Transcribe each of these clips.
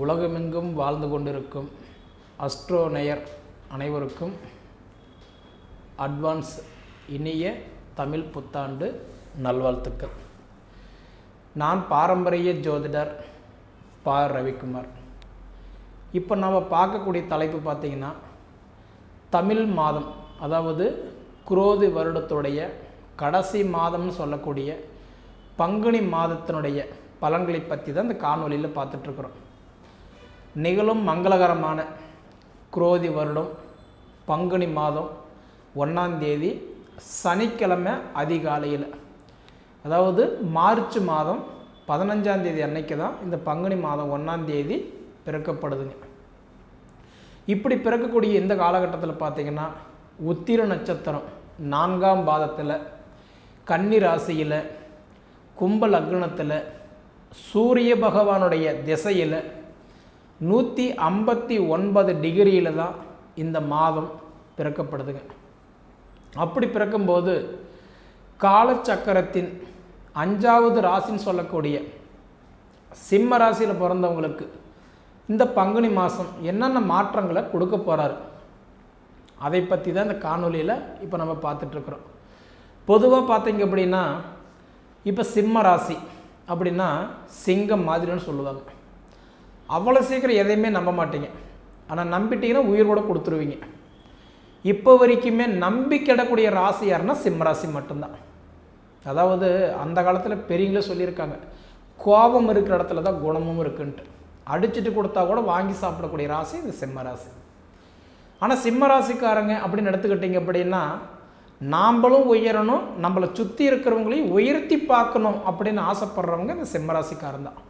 உலகமெங்கும் வாழ்ந்து கொண்டிருக்கும் அஸ்ட்ரோ நேயர் அனைவருக்கும் அட்வான்ஸ் இனிய தமிழ் புத்தாண்டு நல்வாழ்த்துக்கள். நான் பாரம்பரிய ஜோதிடர் பா. ரவிக்குமார். இப்போ நம்ம பார்க்கக்கூடிய தலைப்பு பார்த்திங்கன்னா, தமிழ் மாதம், அதாவது குரோதி வருடத்துடைய கடைசி மாதம்னு சொல்லக்கூடிய பங்குனி மாதத்தினுடைய பலன்களை பற்றி தான் இந்த காணொலியில் பார்த்துட்ருக்குறோம். நிகழும் மங்களகரமான குரோதி வருடம் பங்குனி மாதம் 1ஆம் தேதி சனிக்கிழமை அதிகாலையில், அதாவது மார்ச் மாதம் 15ஆம் தேதி அன்னைக்கு தான் இந்த பங்குனி மாதம் 1ஆம் தேதி பிறக்கப்படுதுங்க. இப்படி பிறக்கக்கூடிய இந்த காலகட்டத்தில் பார்த்திங்கன்னா, உத்திர நட்சத்திரம் 4ஆம் பாதத்தில், கன்னி ராசியில், கும்ப லக்னத்தில், சூரிய பகவானுடைய திசையில் 159 டிகிரியில் தான் இந்த மாதம் பிறக்கப்படுதுங்க. அப்படி பிறக்கும்போது காலச்சக்கரத்தின் 5வது ராசின்னு சொல்லக்கூடிய சிம்ம ராசியில் பிறந்தவங்களுக்கு இந்த பங்குனி மாதம் என்னென்ன மாற்றங்களை கொடுக்க போகிறாரு, அதை பற்றி தான் இந்த காணொலியில் இப்போ நம்ம பார்த்துட்ருக்குறோம். பொதுவாக பார்த்தீங்க அப்படின்னா, இப்போ சிம்ம ராசி அப்படின்னா சிங்கம் மாதிரின்னு சொல்லுவாங்க. அவ்வளோ சீக்கிரம் எதையுமே நம்ப மாட்டீங்க, ஆனால் நம்பிட்டீங்கன்னா உயிர் கூட கொடுத்துருவீங்க. இப்போ வரைக்குமே நம்பிக்கிடக்கூடிய ராசி யாருன்னா சிம்ம ராசி மட்டும்தான். அதாவது அந்த காலத்தில் பெரியங்களே சொல்லியிருக்காங்க, கோபம் இருக்கிற இடத்துல தான் குணமும் இருக்குன்ட்டு. அடிச்சுட்டு கொடுத்தா கூட வாங்கி சாப்பிடக்கூடிய ராசி இந்த சிம்ம ராசி. ஆனால் சிம்ம ராசிக்காரங்க அப்படின்னு எடுத்துக்கிட்டிங்க அப்படின்னா, நாம்பளும் உயரணும், நம்மளை சுற்றி இருக்கிறவங்களையும் உயர்த்தி பார்க்கணும் அப்படின்னு ஆசைப்படுறவங்க இந்த சிம்ம ராசிக்காரன் தான்.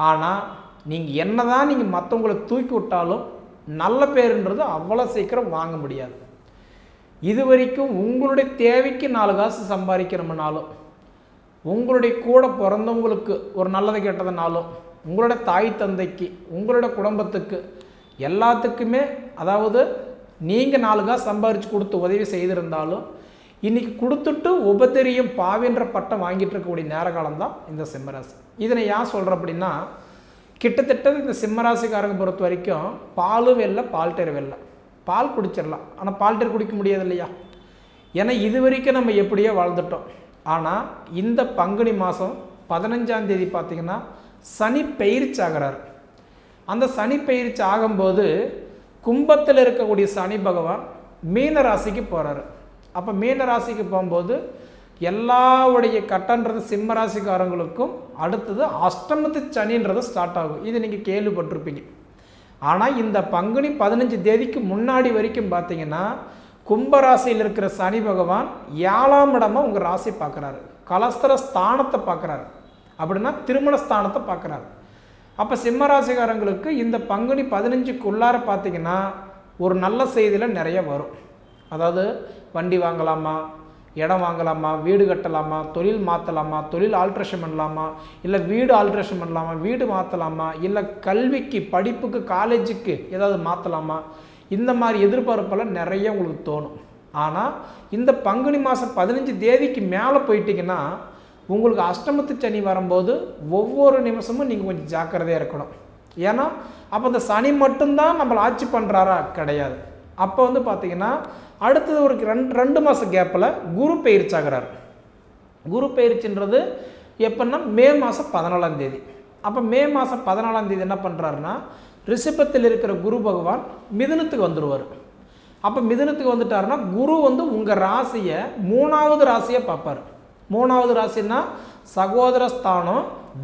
ஆனால் நீங்கள் என்ன தான் நீங்கள் மற்றவங்களை தூக்கி விட்டாலும் நல்ல பேருன்றது அவ்வளோ சீக்கிரம் வாங்க முடியாது. இது வரைக்கும் உங்களுடைய தேவைக்கு 4 காசு சம்பாதிக்கிறோம்னாலும், உங்களுடைய கூட பிறந்தவங்களுக்கு ஒரு நல்லது கேட்டதுனாலும், உங்களோட தாய் தந்தைக்கு, உங்களோட குடும்பத்துக்கு எல்லாத்துக்குமே, அதாவது நீங்கள் 4 காசு சம்பாதிச்சு கொடுத்து உதவி செய்திருந்தாலும், இன்றைக்கி கொடுத்துட்டு உபத்திரியம் பாவின்ற பட்டம் வாங்கிட்டு இருக்கக்கூடிய நேர காலம்தான் இந்த சிம்மராசி. இதனை ஏன் சொல்கிறேன் அப்படின்னா, கிட்டத்தட்ட இந்த சிம்மராசிக்காரங்க பொறுத்த வரைக்கும் பால் வெள்ளை பால்டர் வெள்ளை, பால் குடிச்சிடலாம், ஆனால் பால்டர் குடிக்க முடியாது இல்லையா? ஏன்னா இது வரைக்கும் நம்ம எப்படியோ வாழ்ந்துட்டோம். ஆனால் இந்த பங்குனி மாதம் 15ஆம் தேதி பார்த்திங்கன்னா சனி பெயர்ச்சி ஆகிறார். அந்த சனி பெயர்ச்சி ஆகும்போது கும்பத்தில் இருக்கக்கூடிய சனி பகவான் மீன ராசிக்கு போகிறாரு. அப்போ மீன ராசிக்கு போகும்போது எல்லாவுடைய கட்டன்றது சிம்ம ராசிக்காரங்களுக்கும் அடுத்தது அஷ்டமத்து சனின்றது ஸ்டார்ட் ஆகும். இது நீங்கள் கேள்விப்பட்டிருப்பீங்க. ஆனால் இந்த பங்குனி 15 தேதிக்கு முன்னாடி வரைக்கும் பார்த்தீங்கன்னா, கும்பராசியில் இருக்கிற சனி பகவான் 7ஆம் இடமா உங்கள் ராசி பார்க்குறாரு, கலஸ்தர ஸ்தானத்தை பார்க்குறாரு, அப்படின்னா திருமண ஸ்தானத்தை பார்க்குறாரு. அப்போ சிம்ம ராசிக்காரங்களுக்கு இந்த பங்குனி 15க்குள்ளார பார்த்தீங்கன்னா ஒரு நல்ல செய்தியில் நிறைய வரும். அதாவது வண்டி வாங்கலாமா, இடம் வாங்கலாமா, வீடு கட்டலாமா, தொழில் மாற்றலாமா, தொழில் ஆல்ட்ரேஷன் பண்ணலாமா, இல்லை வீடு ஆல்ட்ரேஷன் பண்ணலாமா, வீடு மாற்றலாமா, இல்லை கல்விக்கு படிப்புக்கு காலேஜுக்கு ஏதாவது மாற்றலாமா, இந்த மாதிரி எதிர்பார்ப்பெல்லாம் நிறைய உங்களுக்கு தோணும். ஆனால் இந்த பங்குனி மாதம் 15 தேதிக்கு மேலே போயிட்டீங்கன்னா உங்களுக்கு அஷ்டமத்து சனி வரும்போது ஒவ்வொரு நிமிஷமும் நீங்கள் கொஞ்சம் ஜாக்கிரதையாக இருக்கணும். ஏன்னா அப்போ இந்த சனி மட்டும்தான் நம்மளை ஆட்சி பண்ணுறாரா? கிடையாது. அப்போ வந்து பார்த்திங்கன்னா அடுத்தது ஒரு 2 மாத கேப்பில் குரு பயிற்சியாகிறார். குரு பயிற்சின்றது எப்படின்னா மே மாதம் 14ஆம் தேதி. அப்போ மே மாதம் 14ஆம் தேதி என்ன பண்ணுறாருன்னா, ரிஷபத்தில் இருக்கிற குரு பகவான் மிதுனத்துக்கு வந்துடுவார். அப்போ மிதுனத்துக்கு வந்துட்டாருன்னா குரு வந்து உங்கள் ராசியை 3வது ராசியை பார்ப்பார். 3வது ராசின்னா சகோதர ஸ்தானம்,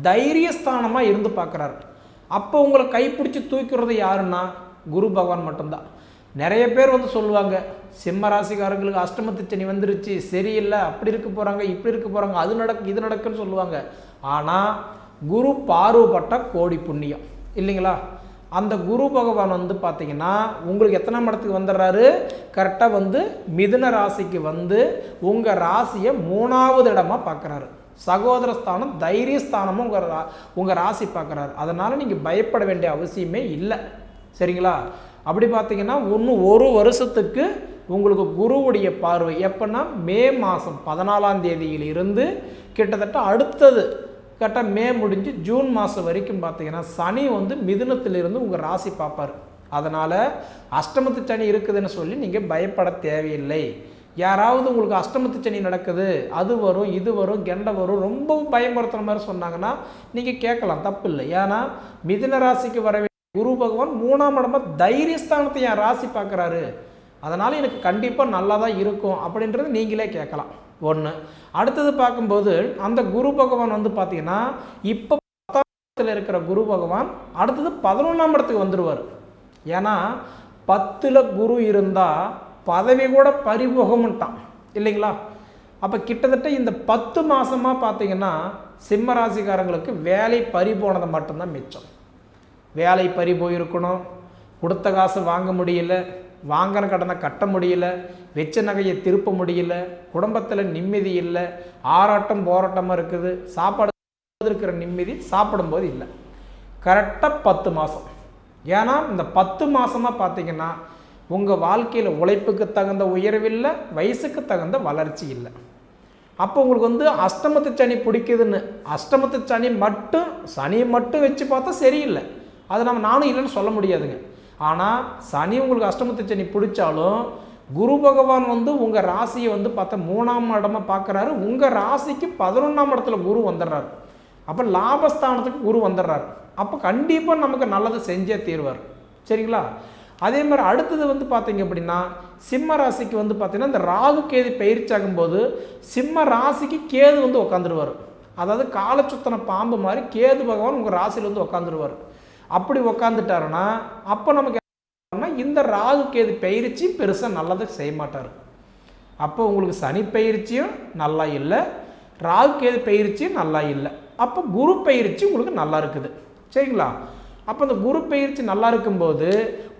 தைரியஸ்தானமாக இருந்து பார்க்குறாரு. அப்போ உங்களை கைப்பிடிச்சி தூக்கிறது யாருன்னா குரு பகவான் மட்டும்தான். நிறைய பேர் வந்து சொல்லுவாங்க, சிம்ம ராசிக்காரங்களுக்கு அஷ்டமத்து சனி வந்துருச்சு, சரியில்லை, அப்படி இருக்க போகிறாங்க, இப்படி இருக்க போகிறாங்க, அது நடக்கு இது நடக்குன்னு சொல்லுவாங்க. ஆனால் குரு பார்வைப்பட்ட கோடி புண்ணியம் இல்லைங்களா? அந்த குரு பகவான் வந்து பார்த்திங்கன்னா உங்களுக்கு எத்தனாம் இடத்துக்கு வந்துடுறாரு? கரெக்டாக வந்து மிதுன ராசிக்கு வந்து உங்கள் ராசியை 3வது இடமா பார்க்குறாரு. சகோதர ஸ்தானம், தைரியஸ்தானமும் உங்கள் ராசி பார்க்குறாரு. அதனால் நீங்கள் பயப்பட வேண்டிய அவசியமே இல்லை, சரிங்களா? அப்படி பார்த்தீங்கன்னா ஒரு வருஷத்துக்கு உங்களுக்கு குருவுடைய பார்வை எப்போன்னா மே மாதம் 14ஆம் தேதியில் இருந்து கிட்டத்தட்ட அடுத்தது கரெக்டாக மே முடிஞ்சு ஜூன் மாதம் வரைக்கும் பார்த்தீங்கன்னா சனி வந்து மிதுனத்திலிருந்து உங்கள் ராசி பார்ப்பார். அதனால் அஷ்டமத்து சனி இருக்குதுன்னு சொல்லி நீங்கள் பயப்பட தேவையில்லை. யாராவது உங்களுக்கு அஷ்டமத்து சனி நடக்குது, அது வரும் இது வரும் கெண்டை வரும் ரொம்பவும் பயமுறுத்துற மாதிரி சொன்னாங்கன்னா நீங்கள் கேட்கலாம், தப்பு இல்லை. ஏன்னா மிதுன ராசிக்கு வர குரு பகவான் 3ஆம் இடமா தைரியஸ்தானத்தை என் ராசி பார்க்குறாரு, அதனால் எனக்கு கண்டிப்பாக நல்லா தான் இருக்கும் அப்படின்றது நீங்களே கேட்கலாம். ஒன்று. அடுத்தது பார்க்கும்போது அந்த குரு பகவான் வந்து பார்த்தீங்கன்னா இப்போ 10ஆம் இடத்துல இருக்கிற குரு பகவான் அடுத்தது 11ஆம் இடத்துக்கு வந்துடுவார். ஏன்னா 10ல் குரு இருந்தால் பதவி கூட பறிபோகமுட்டான் இல்லைங்களா? அப்போ கிட்டத்தட்ட இந்த 10 மாதமாக பார்த்தீங்கன்னா சிம்ம ராசிக்காரங்களுக்கு வேலை பறி போனதை மட்டும்தான் மிச்சம். வேலை பறி போயிருக்கணும், கொடுத்த காசு வாங்க முடியல, வாங்கின கடனை கட்ட முடியல, வெச்ச நகையை திருப்ப முடியல, குடும்பத்தில் நிம்மதி இல்லை, ஆராட்டம் போராட்டமாக இருக்குது, சாப்பாடு இருக்கிற நிம்மதி சாப்பிடும்போது இல்லை. கரெக்டாக 10 மாதம். ஏன்னா இந்த 10 மாதமாக பார்த்தீங்கன்னா உங்கள் வாழ்க்கையில் உழைப்புக்கு தகுந்த உயர்வில்லை, வயசுக்கு தகுந்த வளர்ச்சி இல்லை. அப்போ உங்களுக்கு வந்து அஷ்டமத்து சனி பிடிக்குதுன்னு அஷ்டமத்து சனி மட்டும் சனியை மட்டும் வச்சு பார்த்தா சரியில்லை, அது நானும் இல்லைன்னு சொல்ல முடியாதுங்க. ஆனால் சனி உங்களுக்கு அஷ்டமத்து சனி பிடிச்சாலும் குரு பகவான் வந்து உங்கள் ராசியை வந்து பார்த்தா 3ஆம் இடமா பார்க்குறாரு, உங்கள் ராசிக்கு 11ஆம் இடத்துல குரு வந்துடுறாரு. அப்போ லாபஸ்தானத்துக்கு குரு வந்துடுறாரு. அப்போ கண்டிப்பாக நமக்கு நல்லது செஞ்சே தீர்வார். சரிங்களா? அதே மாதிரி அடுத்தது வந்து பார்த்தீங்க அப்படின்னா சிம்ம ராசிக்கு வந்து பார்த்தீங்கன்னா இந்த ராகு கேது பயிற்சி ஆகும்போது சிம்ம ராசிக்கு கேது வந்து உட்காந்துருவார். அதாவது காலச்சுத்தன பாம்பு மாதிரி கேது பகவான் உங்கள் ராசியில் வந்து உட்காந்துருவார். அப்படி உக்காந்துட்டாருன்னா அப்போ நமக்கு இந்த ராகு கேது பயிற்சி பெருசாக நல்லதை செய்ய மாட்டார். அப்போ உங்களுக்கு சனி பயிற்சியும் நல்லா இல்லை, ராகு கேது பயிற்சியும் நல்லா இல்லை. அப்போ குரு பயிற்சி உங்களுக்கு நல்லா இருக்குது. சரிங்களா? அப்போ இந்த குரு பயிற்சி நல்லா இருக்கும்போது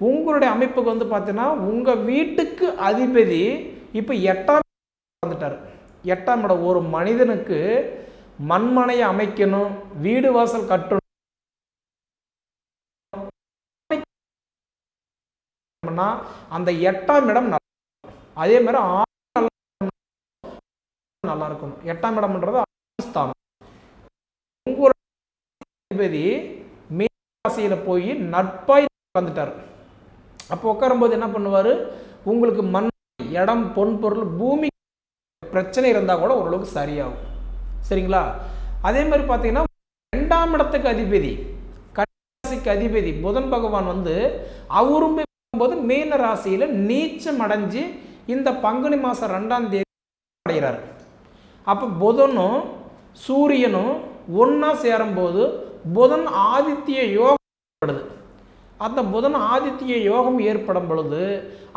உங்களுடைய அமைப்புக்கு வந்து பார்த்தீங்கன்னா உங்கள் வீட்டுக்கு அதிபதி இப்போ 8ஆம் வந்துட்டார். 8ஆம் இடம். ஒரு மனிதனுக்கு மண்மனையை அமைக்கணும், வீடு வாசல் கட்டணும், அந்த 8ஆம் இடம் அதே மாதிரி நல்லா இருக்கணும். 8ஆம் இடம்ன்றது ஸ்தானம். உங்களுடைய அதிபதி ராசியில போய் நட்பாய் உட்கார்ந்துட்டார். அப்போ உட்காரும்போது என்ன பண்ணுவார், உங்களுக்கு மண் இடம் பொன் பொருள் பூமி பிரச்சனை இருந்தால் கூட ஓரளவுக்கு சரியாகும். சரிங்களா? அதே மாதிரி பார்த்தீங்கன்னா 2ஆம் இடத்துக்கு அதிபதி கன்னிராசிக்கு அதிபதி புதன் பகவான் வந்து அவரும் போது மீன ராசியில் நீச்சம் அடைஞ்சு இந்த பங்குனி மாதம் 2ஆம் தேதி அடைகிறார். அப்போ புதனும் சூரியனும் ஒன்றா சேரும்போது புதன் ஆதித்ய யோகம் ஏற்படுது. அந்த புதன் ஆதித்ய யோகம் ஏற்படும் பொழுது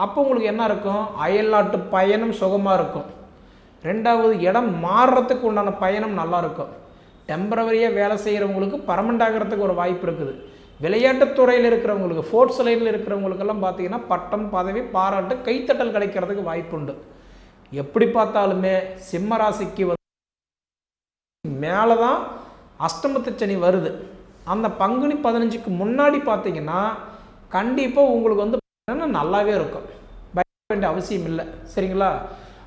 அப்போ உங்களுக்கு என்ன இருக்கும், அயல்நாட்டு பயணம் சுகமாக இருக்கும். 2வது இடம் மாறுறதுக்கு உண்டான பயணம் நல்லா இருக்கும். டெம்பரவரியாக வேலை செய்கிறவங்களுக்கு பர்மனெண்ட் ஆகிறதுக்கு ஒரு வாய்ப்பு இருக்குது. விளையாட்டுத்துறையில் இருக்கிறவங்களுக்கு, ஸ்போர்ட்ஸ் லைனில் இருக்கிறவங்களுக்கெல்லாம் பார்த்தீங்கன்னா பட்டம் பதவி பாராட்டு கைத்தட்டல் கிடைக்கிறதுக்கு வாய்ப்பு உண்டு. எப்படி பார்த்தாலுமே சிம்ம ராசிக்கு வந்து மேலே தான் அஷ்டமத்து சனி வருது. அந்த பங்குனி 15க்கு முன்னாடி பார்த்தீங்கன்னா கண்டிப்பாக உங்களுக்கு வந்து நல்லாவே இருக்கும், பயப்பட வேண்டிய அவசியம் இல்லை. சரிங்களா?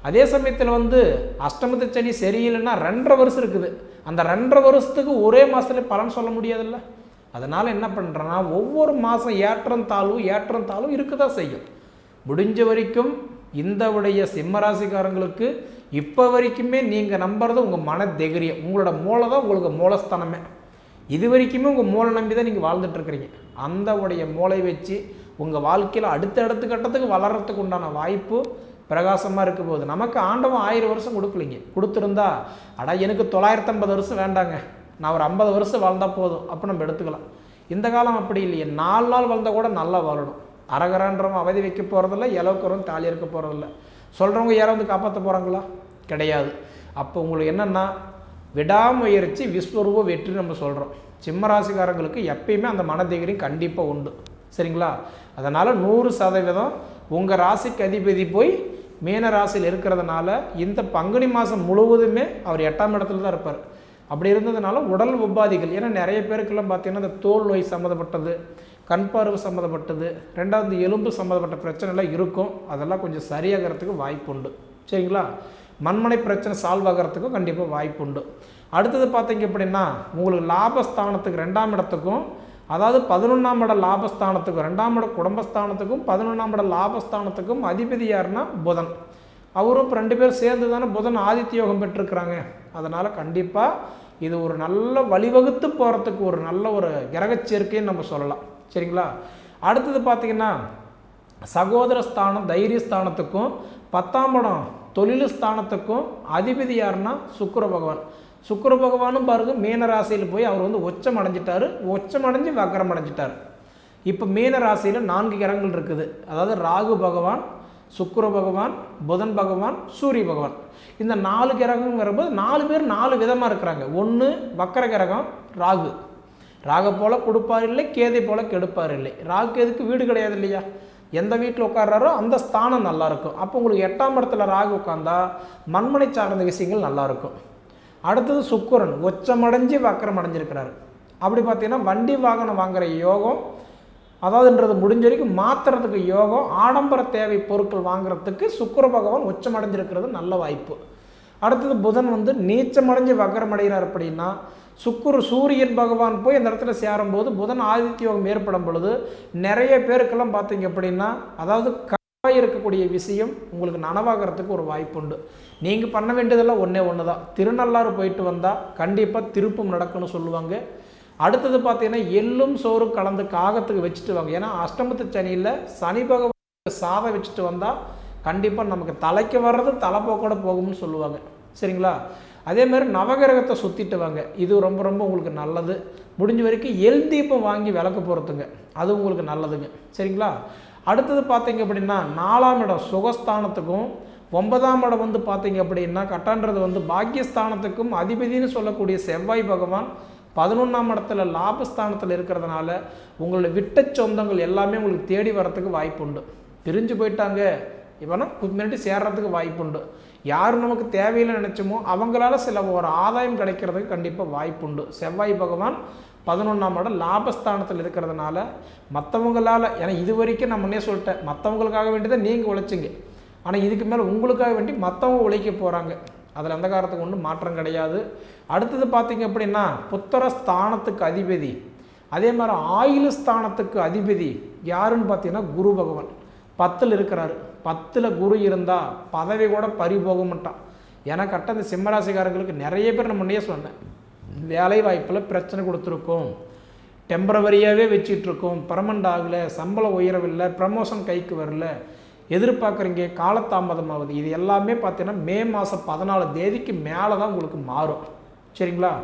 அதே சமயத்தில் வந்து அஷ்டமத்து சனி சரியில்லைன்னா 2.5 வருஷம் இருக்குது. அந்த 2.5 வருஷத்துக்கு ஒரே மாதத்துல பலன் சொல்ல முடியாதுல்ல. அதனால் என்ன பண்ணுறேன்னா ஒவ்வொரு மாதம் ஏற்றம் தாழ்வும் இருக்க தான் செய்யும். முடிஞ்ச வரைக்கும் இந்த உடைய சிம்மராசிக்காரங்களுக்கு இப்போ வரைக்குமே நீங்கள் நம்புறது உங்கள் மன தைரியம், உங்களோட மூளை தான் உங்களுக்கு மூலஸ்தானமே. இது வரைக்குமே உங்கள் மூளை நம்பி தான் நீங்கள் வாழ்ந்துட்டுருக்கிறீங்க. அந்த உடைய மூளை வச்சு உங்கள் வாழ்க்கையில் அடுத்த கட்டத்துக்கு வளர்கிறதுக்கு உண்டான வாய்ப்பு பிரகாசமாக இருக்க போகுது. நமக்கு ஆண்டவன் 1000 வருஷம் கொடுக்கலிங்க. கொடுத்துருந்தா எனக்கு 950 வருஷம் வேண்டாங்க, நான் ஒரு 50 வருஷம் வாழ்ந்தால் போதும் அப்போ நம்ம எடுத்துக்கலாம். இந்த காலம் அப்படி இல்லையே, 4 நாள் வாழ்ந்தால் கூட நல்லா வாழணும். அரகரான்றவங்க அவதி வைக்க போகிறதில்ல, இலவுக்குறவங்க தாலி இருக்க போகிறதில்ல. சொல்கிறவங்க யாரும் வந்து காப்பாற்ற போகிறாங்களா? கிடையாது. அப்போ உங்களுக்கு என்னென்னா விடாமுயற்சி விஸ்வரூப வெற்றி நம்ம சொல்கிறோம். சிம்மராசிக்காரங்களுக்கு எப்பயுமே அந்த மனதைரியம் கண்டிப்பாக உண்டு. சரிங்களா? அதனால் 100% உங்கள் ராசிக்கு அதிபதி போய் மீன ராசியில் இருக்கிறதுனால இந்த பங்குனி மாதம் முழுவதுமே அவர் 8ஆம் இடத்துல தான் இருப்பார். அப்படி இருந்ததுனால உடல் உபாதிகள், ஏன்னா நிறைய பேருக்கெல்லாம் பார்த்தீங்கன்னா இந்த தோல் நோய் சம்மந்தப்பட்டது, கண் பார்வை சம்மந்தப்பட்டது, 2வது எலும்பு சம்மந்தப்பட்ட பிரச்சனைலாம் இருக்கும். அதெல்லாம் கொஞ்சம் சரியாகிறதுக்கு வாய்ப்பு உண்டு. சரிங்களா? மண்மனை பிரச்சனை சால்வ் ஆகிறதுக்கும் கண்டிப்பாக வாய்ப்பு உண்டு. அடுத்தது பார்த்தீங்க அப்படின்னா உங்களுக்கு லாபஸ்தானத்துக்கு 2ஆம் இடத்துக்கும், அதாவது 11ஆம் இட லாபஸ்தானத்துக்கும், 2ஆம் இட குடும்பஸ்தானத்துக்கும் 11ஆம் இட லாபஸ்தானத்துக்கும் அதிபதி யாருன்னா புதன். அவரும் இப்போ 2 பேர் சேர்ந்து தானே புதன் ஆதித்ய யோகம் பெற்றிருக்கிறாங்க. அதனால் கண்டிப்பாக இது ஒரு நல்ல வழிவகுத்து போகிறதுக்கு ஒரு நல்ல ஒரு கிரக சேர்க்கைன்னு நம்ம சொல்லலாம். சரிங்களா? அடுத்தது பார்த்திங்கன்னா சகோதர ஸ்தானம் தைரியஸ்தானத்துக்கும் 10ஆம் இடம் தொழில் ஸ்தானத்துக்கும் அதிபதி யாருன்னா சுக்கிர பகவான். சுக்கிர பகவானும் பாருங்கள் மீன ராசியில் போய் அவர் வந்து உச்சம் அடைஞ்சிட்டார். உச்சம் அடைஞ்சு வக்கரம் அடைஞ்சிட்டார். இப்போ மீன ராசியில் 4 கிரகங்கள் இருக்குது. அதாவது ராகு பகவான், சுக்கிர பகவான், புதன் பகவான், சூரிய பகவான். இந்த 4 கிரகம் வரும்போது 4 பேர் 4 விதமாக இருக்கிறாங்க. ஒன்று வக்கர கிரகம் ராகு. ராகு போல் கொடுப்பார் இல்லை, கேதை போல் கெடுப்பார் இல்லை. ராகுக்கு எதுக்கு வீடு கிடையாது இல்லையா? எந்த வீட்டில் உட்கார்றாரோ அந்த ஸ்தானம் நல்லாயிருக்கும். அப்போ உங்களுக்கு 8ஆம் இடத்துல ராகு உட்காந்தா மண்மனை சார்ந்த விஷயங்கள் நல்லாயிருக்கும். அடுத்தது சுக்கிரன் உச்சமடைஞ்சு வக்கரம் அடைஞ்சிருக்கிறாரு. அப்படி பார்த்தீங்கன்னா வண்டி வாகனம் வாங்குகிற யோகம், அதாவதுன்றது முடிஞ்ச வரைக்கும் மாற்றுறதுக்கு யோகம், ஆடம்பர தேவை பொருட்கள் வாங்குறதுக்கு சுக்கிர பகவான் உச்சமடைஞ்சிருக்கிறது நல்ல வாய்ப்பு. அடுத்தது புதன் வந்து நீச்சமடைஞ்சு வக்கரம் அடைகிறார். அப்படின்னா சூரியன் பகவான் போய் அந்த இடத்துல சேரும்போது புதன் ஆதித்ய யோகம் ஏற்படும் பொழுது நிறைய பேருக்கெல்லாம் பார்த்தீங்க அப்படின்னா, அதாவது இருக்கக்கூடிய விஷயம் உங்களுக்கு நனவாகிறதுக்கு ஒரு வாய்ப்பு உண்டு. நீங்கள் பண்ண வேண்டியதெல்லாம் ஒன்று தான். திருநள்ளாறு போயிட்டு வந்தால் கண்டிப்பாக திருப்பம் நடக்குன்னு சொல்லுவாங்க. அடுத்தது பார்த்தீங்கன்னா எள்ளும் சோறு கலந்து காகத்துக்கு வச்சுட்டு வாங்க. ஏன்னா அஷ்டமத்து சனியில் சனி பகவான் சாதம் வச்சுட்டு வந்தால் கண்டிப்பாக நமக்கு தலைக்கு வர்றது தலைப்போக்கோட போகும்னு சொல்லுவாங்க. சரிங்களா? அதே மாதிரி நவகிரகத்தை சுற்றிட்டு வாங்க. இது ரொம்ப ரொம்ப உங்களுக்கு நல்லது. முடிஞ்ச வரைக்கும் எல் தீபம் வாங்கி விளக்கு போகிறதுங்க, அது உங்களுக்கு நல்லதுங்க. சரிங்களா? அடுத்தது பார்த்தீங்க அப்படின்னா 4ஆம் இடம் சுகஸ்தானத்துக்கும் 9ஆம் இடம் வந்து பார்த்தீங்க அப்படின்னா கட்டான்றது வந்து பாக்கியஸ்தானத்துக்கும் அதிபதினு சொல்லக்கூடிய செவ்வாய் பகவான் 11ஆம் இடத்துல லாபஸ்தானத்தில் இருக்கிறதுனால உங்களுடைய விட்ட சொந்தங்கள் எல்லாமே உங்களுக்கு தேடி வரத்துக்கு வாய்ப்பு உண்டு. பிரிஞ்சு போயிட்டாங்க இவனா முன்னாடி சேர்றதுக்கு வாய்ப்பு உண்டு. யார் நமக்கு தேவையில்லை நினச்சோமோ அவங்களால சில ஒரு ஆதாயம் கிடைக்கிறதுக்கு கண்டிப்பாக வாய்ப்பு உண்டு. செவ்வாய் பகவான் 11ஆம் இடம் லாபஸ்தானத்தில் இருக்கிறதுனால மற்றவங்களால், ஏன்னா இது வரைக்கும் நான் முன்னே சொல்லிட்டேன், மற்றவங்களுக்காக வேண்டியதான் நீங்கள் உழைச்சிங்க. ஆனால் இதுக்கு மேலே உங்களுக்காக வேண்டி மற்றவங்க உழைக்க போகிறாங்க. அதில் எந்த காரணத்துக்கு ஒன்றும் மாற்றம் கிடையாது. அடுத்தது பார்த்தீங்க அப்படின்னா புத்திர ஸ்தானத்துக்கு அதிபதி, அதே மாதிரி ஆயுள் ஸ்தானத்துக்கு அதிபதி யாருன்னு பார்த்தீங்கன்னா குரு பகவான் 10ல் இருக்கிறாரு. 10ல் குரு இருந்தால் பதவி கூட பறி போக மாட்டான். ஏன்னா கட்ட இந்த சிம்மராசிக்காரங்களுக்கு நிறைய பேர் நான் முன்னே சொன்னேன், வேலை வாய்ப்பில் பிரச்சனை கொடுத்துருக்கோம், டெம்பரவரியாகவே வச்சிட்ருக்கோம், பர்மனண்ட் ஆகலை, சம்பளம் உயரவில்லை, ப்ரமோஷன் கைக்கு வரல, எதிர்பார்க்குறீங்க, காலதாமதமாகுது. இது எல்லாமே பார்த்தீங்கன்னா மே மாதம் 14 தேதிக்கு மேலே தான் உங்களுக்கு மாறும். சரிங்களா?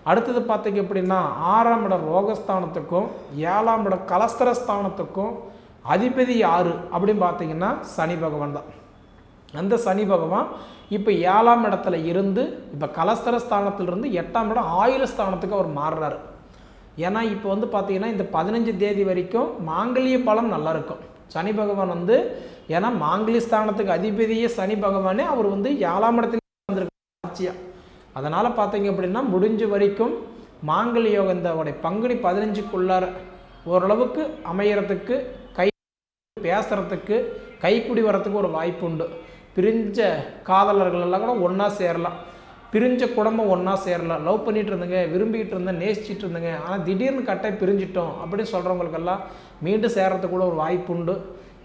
அடுத்தது பார்த்தீங்க அப்படின்னா 6ஆம் இடம் ரோகஸ்தானத்துக்கும் 7ஆம் இடம் கலஸ்தரஸ்தானத்துக்கும் அதிபதி யார் அப்படின்னு பார்த்தீங்கன்னா சனி பகவான் தான். அந்த சனி பகவான் இப்போ 7ஆம் இடத்துல இருந்து இப்போ கலஸ்தர ஸ்தானத்திலிருந்து 8ஆம் இடம் ஆயுள் ஸ்தானத்துக்கு அவர் மாறுறாரு. ஏன்னா இப்போ வந்து பார்த்தீங்கன்னா இந்த 15 தேதி வரைக்கும் மாங்கல்ய பலம் நல்லா இருக்கும். சனி பகவான் வந்து ஏன்னா மாங்கல்ய ஸ்தானத்துக்கு அதிபதியே சனி பகவானே அவர் வந்து 7ஆம் இடத்துல வந்திருக்க ஆட்சியா. அதனால் பார்த்தீங்க அப்படின்னா முடிஞ்ச வரைக்கும் மாங்கல்ய யோகம் இந்த பங்குனி 15க்குள்ளார ஓரளவுக்கு அமையறதுக்கு, கை பேசுறதுக்கு, கைக்குடி வரத்துக்கு ஒரு வாய்ப்பு உண்டு. பிரிஞ்ச காதலர்கள் எல்லாம் கூட ஒன்றா சேரலாம், பிரிஞ்ச குடும்பம் ஒன்றா சேரலாம். லவ் பண்ணிகிட்டு இருந்தேங்க, விரும்பிக்கிட்டு இருந்தேன், நேசிச்சிட்டு இருந்தேங்க, ஆனால் திடீர்னு கட்டாய் பிரிஞ்சிட்டோம் அப்படின்னு சொல்கிறவங்களுக்கெல்லாம் மீண்டும் சேர்றதுக்கு கூட ஒரு வாய்ப்பு உண்டு.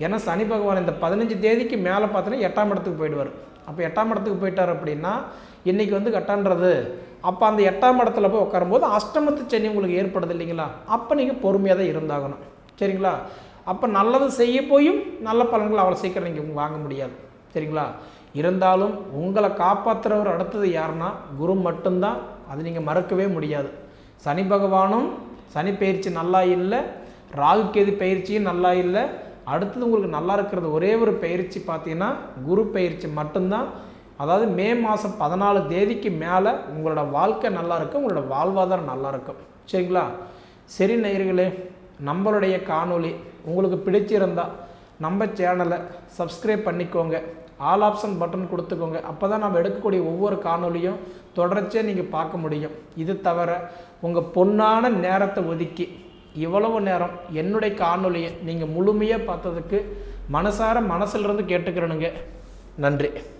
ஏன்னா சனி பகவான் இந்த 15 தேதிக்கு மேலே பார்த்தீங்கன்னா 8ஆம் இடத்துக்கு போயிடுவார். அப்போ 8ஆம் இடத்துக்கு போயிட்டார் அப்படின்னா இன்றைக்கி வந்து கட்டான்றது, அப்போ அந்த 8ஆம் இடத்துல போய் உட்காரும்போது அஷ்டமத்து சனி உங்களுக்கு ஏற்படுது இல்லைங்களா? அப்போ நீங்கள் பொறுமையாக தான் இருந்தாகணும். சரிங்களா? அப்போ நல்லது செய்ய போயும் நல்ல பலன்கள் அவ்வளோ சீக்கிரம் நீங்கள் வாங்க முடியாது. சரிங்களா? இருந்தாலும் உங்களை காப்பாற்றுறவர் அடுத்தது யாருன்னா குரு மட்டும்தான். அது நீங்கள் மறக்கவே முடியாது. சனி பகவானும் சனி பயிற்சி நல்லா இல்லை, ராகுகேது பயிற்சியும் நல்லா இல்லை. அடுத்தது உங்களுக்கு நல்லா இருக்கிறது ஒரே ஒரு பயிற்சி பார்த்தீங்கன்னா குரு பயிற்சி மட்டும்தான். அதாவது மே மாதம் 14 தேதிக்கு மேலே உங்களோட வாழ்க்கை நல்லா இருக்கும், உங்களோட வாழ்வாதாரம் நல்லா இருக்கும். சரிங்களா? சரி நேயர்களே, நம்மளுடைய காணொளி உங்களுக்கு பிடிச்சிருந்தால் நம்ம சேனலை சப்ஸ்கிரைப் பண்ணிக்கோங்க, ஆல் ஆப்ஷன் பட்டன் கொடுத்துக்கோங்க. அப்போ தான் நம்ம எடுக்கக்கூடிய ஒவ்வொரு காணொலியும் தொடர்ச்சியாக நீங்கள் பார்க்க முடியும். இது தவிர உங்கள் பொன்னான நேரத்தை ஒதுக்கி இவ்வளவு நேரம் என்னுடைய காணொலியை நீங்கள் முழுமையாக பார்த்ததுக்கு மனசிலிருந்து கேட்டுக்கிறேனுங்க. நன்றி.